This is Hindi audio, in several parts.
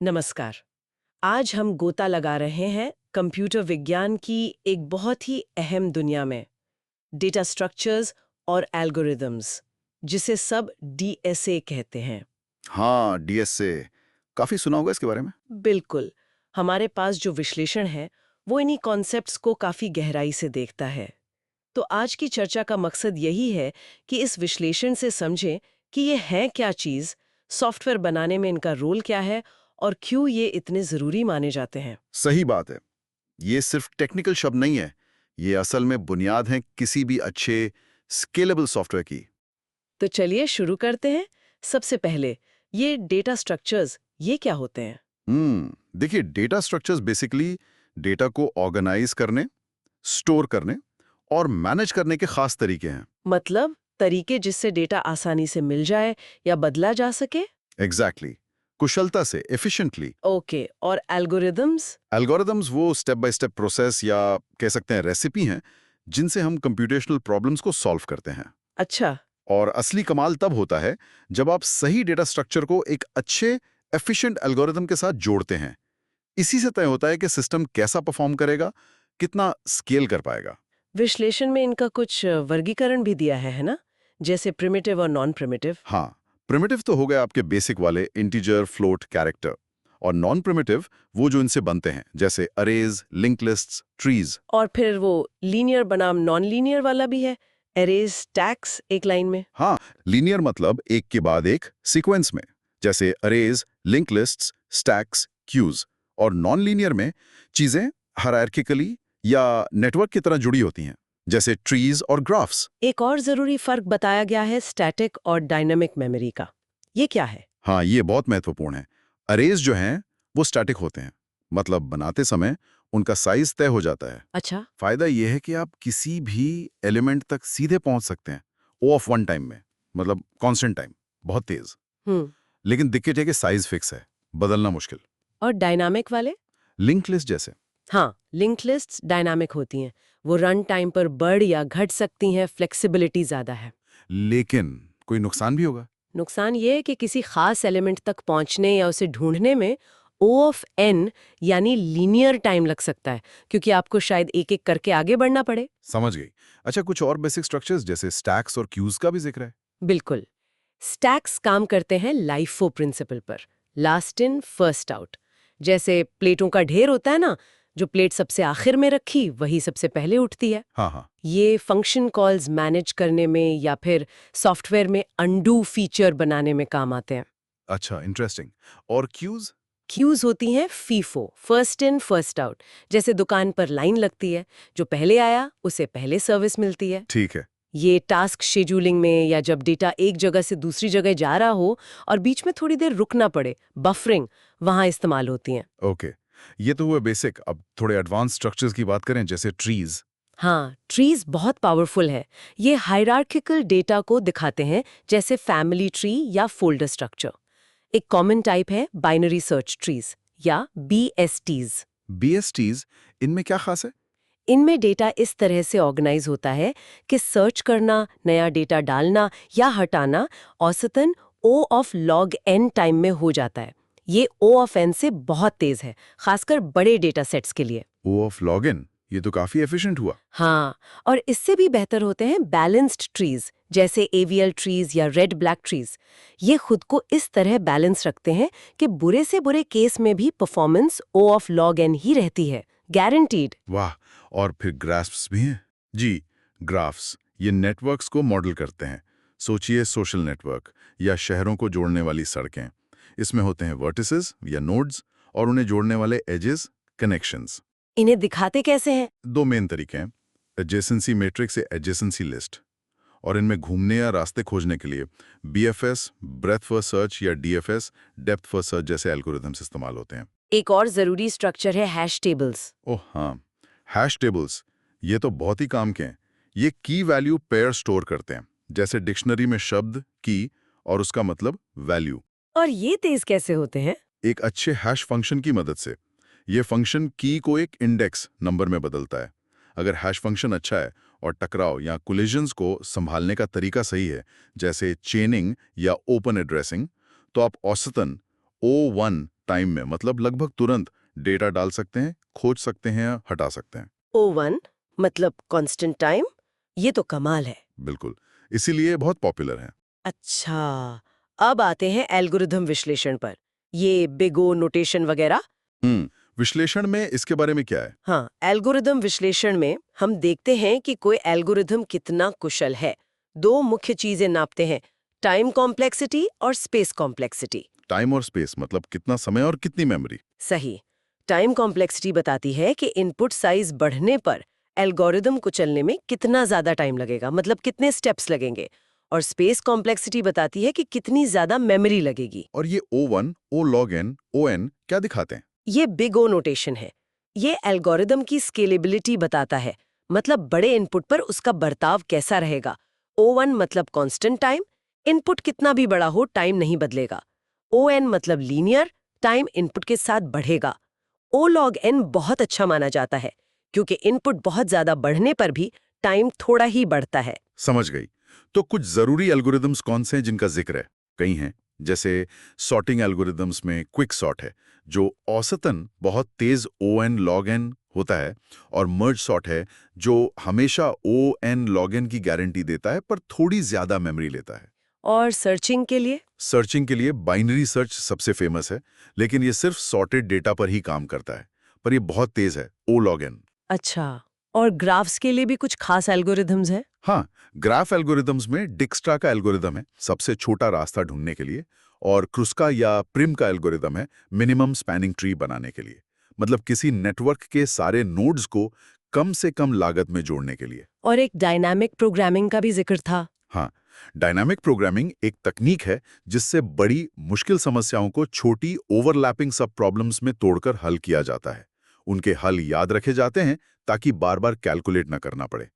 नमस्कार। आज हम गोता लगा रहे हैं कंप्यूटर विज्ञान की एक बहुत ही अहम दुनिया में, डेटा स्ट्रक्चर्स और एल्गोरिदम्स, जिसे सब डीएसए कहते हैं। हाँ, डीएसए काफी सुना होगा इसके बारे में। बिल्कुल। हमारे पास जो विश्लेषण है वो इन्हीं कॉन्सेप्ट्स को काफी गहराई से देखता है। तो आज की चर्चा का मकसद यही है कि इस विश्लेषण से समझें कि ये है क्या चीज़, सॉफ्टवेयर बनाने में इनका रोल क्या है और क्यों ये इतने ज़रूरी माने जाते हैं। सही बात है। ये सिर्फ टेक्निकल शब्द नहीं है, ये असल में बुनियाद है किसी भी अच्छे स्केलेबल सॉफ्टवेयर की। तो चलिए शुरू करते हैं। सबसे पहले, ये डेटा स्ट्रक्चर्स ये क्या होते हैं? देखिए, डेटा स्ट्रक्चर्स बेसिकली डेटा को ऑर्गेनाइज करने, स्टोर करने और मैनेज करने के खास तरीके हैं। मतलब तरीके जिससे डेटा आसानी से मिल जाए या बदला जा सके। एग्जैक्टली कुशलता से, एफिशिएंटली। ओके, और एल्गोरिदम्स? एल्गोरिदम्स वो स्टेप बाय स्टेप प्रोसेस या कह सकते हैं रेसिपी हैं जिनसे हम कंप्यूटेशनल प्रॉब्लम्स को सॉल्व करते हैं। अच्छा। और असली कमाल तब होता है जब आप सही डेटा स्ट्रक्चर को एक अच्छे एफिशिएंट एल्गोरिदम के साथ जोड़ते हैं। इसी से तय होता है कि सिस्टम कैसा परफॉर्म करेगा, कितना स्केल कर पाएगा। विश्लेषण में इनका कुछ वर्गीकरण भी दिया है ना? जैसे प्रिमिटिव और नॉन प्रिमिटिव। हाँ, प्रिमिटिव तो हो गए आपके बेसिक वाले इंटीजर, फ्लोट, कैरेक्टर। और नॉन प्रिमिटिव वो जो इनसे बनते हैं, जैसे अरेज, लिंक लिस्ट्स, ट्रीज। और फिर वो लीनियर बनाम नॉन लीनियर वाला भी है, एरेज, स्टैक्स एक लाइन में। हाँ, लीनियर मतलब एक के बाद एक सीक्वेंस में, जैसे arrays, link lists, stacks, queues. और नॉन लीनियर में चीजें हायरार्किकली या नेटवर्क की तरह जुड़ी होती हैं, जैसे ट्रीज और ग्राफ्स। एक और जरूरी फर्क बताया गया है स्टैटिक और डायनामिक मेमोरी का। ये क्या है? हाँ, ये बहुत महत्वपूर्ण है। अरेज जो हैं वो स्टैटिक होते हैं, मतलब बनाते समय उनका साइज तय हो जाता है। अच्छा। फायदा यह है कि आप किसी भी एलिमेंट तक सीधे पहुंच सकते हैं, ओ ऑफ वन टाइम में, मतलब कांस्टेंट टाइम, बहुत तेज। हम्म। लेकिन दिक्कत है कि साइज फिक्स है, बदलना मुश्किल। और डायनामिक वाले? लिंक लिस्ट जैसे। हाँ, लिंक लिस्ट्स डायनामिक होती हैं। वो रन टाइम पर बढ़ या घट सकती हैं, फ्लेक्सिबिलिटी ज्यादा है। लेकिन कोई नुकसान भी होगा। नुकसान ये है कि किसी खास एलिमेंट तक पहुंचने या उसे ढूंढने में O ऑफ n यानी लीनियर टाइम लग सकता है, क्योंकि आपको शायद एक एक करके आगे बढ़ना पड़े। समझ गई। अच्छा, कुछ और बेसिक स्ट्रक्चर्स जैसे स्टैक्स और क्यूज का भी जिक्र है। बिल्कुल। स्टैक्स काम करते हैं लाइफो प्रिंसिपल पर, लास्ट इन फर्स्ट आउट। जैसे प्लेटों का ढेर होता है ना, जो प्लेट सबसे आखिर में रखी वही सबसे पहले उठती है। हाँ हाँ। ये फंक्शन कॉल्स मैनेज करने में या फिर सॉफ्टवेयर में अंडू फीचर बनाने में काम आते हैं। अच्छा, इंटरेस्टिंग। और क्यूज? क्यूज होती हैं FIFO, first in first out. जैसे दुकान पर लाइन लगती है, जो पहले आया उसे पहले सर्विस मिलती है। ठीक है। ये टास्क शेड्यूलिंग में या जब डेटा एक जगह से दूसरी जगह जा रहा हो और बीच में थोड़ी देर रुकना पड़े, बफरिंग, वहां इस्तेमाल होती हैं। ओके, ये तो हुआ बेसिक। अब थोड़े एडवांस स्ट्रक्चर्स की बात करें, जैसे ट्रीज। हाँ, ट्रीज बहुत पावरफुल है। ये हायरार्किकल डेटा को दिखाते हैं, जैसे फैमिली ट्री या फोल्डर स्ट्रक्चर। एक कॉमन टाइप है बाइनरी सर्च ट्रीज या बीएसटीज। बीएसटीज, इनमें क्या खास है? इनमें डेटा इस तरह से ऑर्गेनाइज होता है कि सर्च करना, नया डेटा डालना या हटाना औसतन O of log n time में हो जाता है। ये O ऑफ n से बहुत तेज है, खासकर बड़े डेटा सेट्स के लिए। ओ ऑफ लॉगिन, ये तो काफी एफिशिएंट हुआ। हाँ, और इससे भी बेहतर होते हैं बैलेंस्ड ट्रीज, जैसे एवीएल ट्रीज या रेड ब्लैक ट्रीज। ये खुद को इस तरह बैलेंस रखते हैं कि बुरे से बुरे केस में भी performance O of log n ही रहती है, गारंटीड। वाह। और फिर ग्राफ्स भी हैं। जी, ग्राफ्स ये नेटवर्क्स को मॉडल करते हैं। सोचिए सोशल नेटवर्क या शहरों को जोड़ने वाली सड़कें। इसमें होते हैं वर्टिसेस या नोड्स और उन्हें जोड़ने वाले एजेस, कनेक्शंस। इन्हें दिखाते कैसे हैं? दो मेन तरीके हैं, एडजेसेंसी मैट्रिक्स या एडजेसेंसी लिस्ट। और इनमें घूमने या रास्ते खोजने के लिए बीएफएस, ब्रेथ फर्स्ट सर्च, या डीएफएस, डेप्थ फर्स्ट सर्च जैसे एल्गोरिथम्स इस्तेमाल होते हैं। एक और जरूरी स्ट्रक्चर है हैश टेबल्स। ओह हाँ, हैश टेबल्स ये तो बहुत ही काम के हैं। ये की वैल्यू पेयर स्टोर करते हैं, जैसे डिक्शनरी में शब्द की और उसका मतलब वैल्यू। और ये तेज कैसे होते हैं? एक अच्छे हैश फंक्शन की मदद से। ये फंक्शन की को एक इंडेक्स नंबर में बदलता है। अगर हैश फंक्शन अच्छा है और टकराव या कोलिजन्स को संभालने का तरीका सही है, जैसे चेनिंग या ओपन एड्रेसिंग, तो आप औसतन O1 टाइम में, मतलब लगभग तुरंत डेटा डाल सकते हैं, खोज सकते हैं या हटा सकते हैं। O1 मतलब कांस्टेंट टाइम, ये तो कमाल है। बिल्कुल, इसीलिए बहुत पॉपुलर है। अच्छा, अब आते हैं एल्गोरिथम विश्लेषण पर। ये बिग ओ नोटेशन वगैरह। विश्लेषण में इसके बारे में क्या है? हाँ, एल्गोरिथम विश्लेषण में हम देखते हैं कि कोई एल्गोरिथम कितना कुशल है। दो मुख्य चीजें नापते हैं, टाइम कॉम्प्लेक्सिटी और स्पेस कॉम्प्लेक्सिटी। टाइम और स्पेस मतलब कितना समय और कितनी मेमोरी। सही। टाइम कॉम्प्लेक्सिटी बताती है कि इनपुट साइज बढ़ने पर एल्गोरिदम को चलने में कितना ज्यादा टाइम लगेगा, मतलब कितने स्टेप्स लगेंगे। और स्पेस कॉम्प्लेक्सिटी बताती है कि कितनी ज्यादा मेमोरी लगेगी। और ये O1, O log n, ON क्या दिखाते हैं? ये बिग ओ नोटेशन है। ये एल्गोरिदम की स्केलेबिलिटी बताता है, मतलब बड़े इनपुट पर उसका बर्ताव कैसा रहेगा। O1 मतलब कांस्टेंट टाइम, इनपुट कितना भी बड़ा हो टाइम नहीं बदलेगा। ON मतलब लीनियर, टाइम इनपुट के साथ बढ़ेगा। O log n बहुत अच्छा माना जाता है, क्योंकि इनपुट बहुत ज्यादा बढ़ने पर भी टाइम थोड़ा ही बढ़ता है। समझ गई। तो कुछ जरूरी एल्गोरिदम्स कौन से हैं जिनका जिक्र है? कई हैं, जैसे सॉर्टिंग एल्गोरिदम्स में क्विक सॉर्ट है, जो औसतन बहुत तेज ON log n होता है, और मर्ज सॉर्ट है, जो हमेशा ON log n की गारंटी देता है पर थोड़ी ज्यादा मेमोरी लेता है। और सर्चिंग के लिए? सर्चिंग के लिए बाइनरी सर्च सबसे फेमस है, लेकिन ये सिर्फ सॉर्टेड डेटा पर ही काम करता है, पर ये बहुत तेज है, O log n। अच्छा, और ग्राफ्स के लिए भी कुछ खास एल्गोरिदम्स हैं? हाँ, ग्राफ एल्गोरिदम्स में डिक्स्ट्रा का एल्गोरिदम है सबसे छोटा रास्ता ढूंढने के लिए, और क्रुस्का या प्रिम का एल्गोरिदम है मिनिमम स्पैनिंग ट्री बनाने के लिए, मतलब किसी नेटवर्क के सारे नोड्स को कम से कम लागत में जोड़ने के लिए। और एक डायनामिक प्रोग्रामिंग का भी जिक्र था। हाँ, डायनामिक प्रोग्रामिंग एक तकनीक है जिससे बड़ी मुश्किल समस्याओं को छोटी ओवरलैपिंग सब प्रॉब्लम्स में तोड़कर हल किया जाता है। उनके हल याद रखे जाते हैं ताकि बार बार कैलकुलेट न करना पड़े।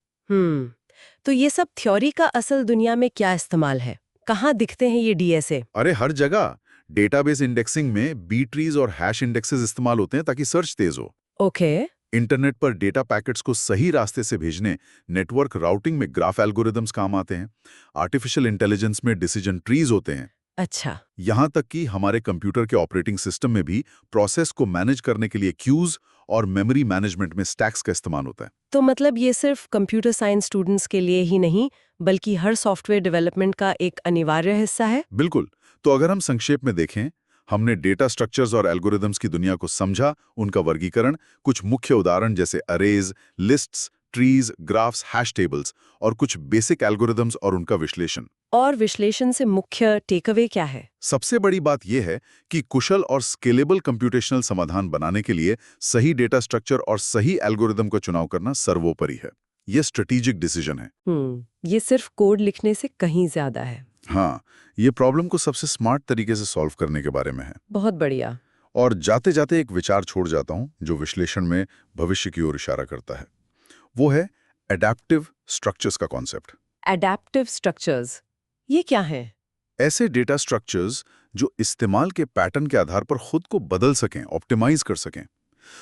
तो ये सब थ्योरी का असल दुनिया में क्या इस्तेमाल है? कहाँ दिखते हैं ये डीएसए? अरे हर जगह। डेटाबेस इंडेक्सिंग में बी ट्रीज और हैश इंडेक्सेस इस्तेमाल होते हैं ताकि सर्च तेज हो। ओके। इंटरनेट पर डेटा पैकेट्स को सही रास्ते से भेजने नेटवर्क राउटिंग में ग्राफ एल्गोरिदम्स काम आते हैं। आर्टिफिशियल इंटेलिजेंस में डिसीजन ट्रीज होते हैं। अच्छा। यहाँ तक कि हमारे कंप्यूटर के ऑपरेटिंग सिस्टम में भी प्रोसेस को मैनेज करने के लिए क्यूज और मेमोरी मैनेजमेंट में स्टैक्स का इस्तेमाल होता है। तो मतलब ये सिर्फ कंप्यूटर साइंस स्टूडेंट्स के लिए ही नहीं, बल्कि हर सॉफ्टवेयर डेवलपमेंट का एक अनिवार्य हिस्सा है? बिल्कुल। तो अगर हम संक्षेप में देखें, हमने डेटा स्ट्रक्चर्स और एल्गोरिदम्स की दुनिया को समझा, उनका वर्गीकरण, कुछ मुख्य उदाहरण जैसे arrays, lists, trees, graphs, hash tables, और कुछ बेसिक एल्गोरिदम्स और उनका विश्लेषण। और विश्लेषण से मुख्य टेकअवे क्या है? सबसे बड़ी बात यह है कि कुशल और स्केलेबल कंप्यूटेशनल समाधान बनाने के लिए सही डेटा स्ट्रक्चर और सही एल्गोरिदम का चुनाव करना सर्वोपरि है। यह स्ट्रेटेजिक डिसीजन है। ये सिर्फ कोड लिखने से कहीं ज्यादा है। हाँ, ये प्रॉब्लम को सबसे स्मार्ट तरीके से सॉल्व करने के बारे में है। बहुत बढ़िया। और जाते जाते एक विचार छोड़ जाता हूं जो विश्लेषण में भविष्य की ओर इशारा करता है। वो है एडैप्टिव स्ट्रक्चर्स का कॉन्सेप्ट। एडैप्टिव स्ट्रक्चर्स, ये क्या है? ऐसे डेटा स्ट्रक्चर्स जो इस्तेमाल के पैटर्न के आधार पर खुद को बदल सकें, ऑप्टिमाइज कर सकें।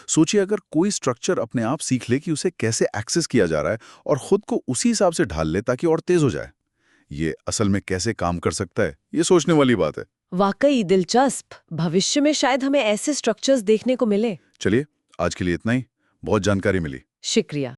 सोचिए अगर कोई स्ट्रक्चर अपने आप सीख ले कि उसे कैसे एक्सेस किया जा रहा है और खुद को उसी हिसाब से ढाल ले ताकि और तेज हो जाए। ये असल में कैसे काम कर सकता है, ये सोचने वाली बात है। वाकई दिलचस्प। भविष्य में शायद हमें ऐसे स्ट्रक्चर्स देखने को मिले। चलिए, आज के लिए इतना ही। बहुत जानकारी मिली। शुक्रिया।